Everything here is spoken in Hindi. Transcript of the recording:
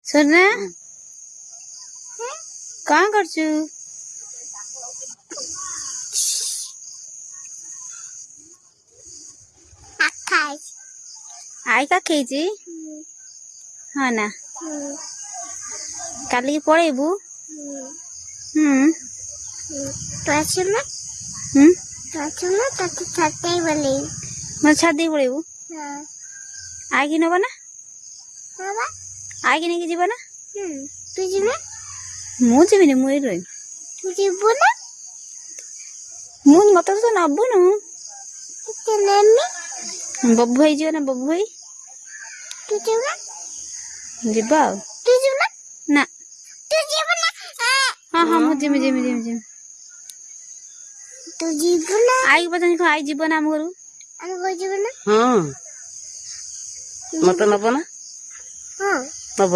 सोना कहाँ करछु आई का खेजी हाँ ना काली पढ़ेबू मैं छादी पढ़ेबू आई कि नब ना आई कि नहीं जीव ना मुझे मुझे रही मुझे मत तो नबू न बबू भाई जीव ना बबू भाई जीवा ना हाँ हाँ मुझे आई पता नहीं आई जीव ना आम घर हाँ मत नब ना नब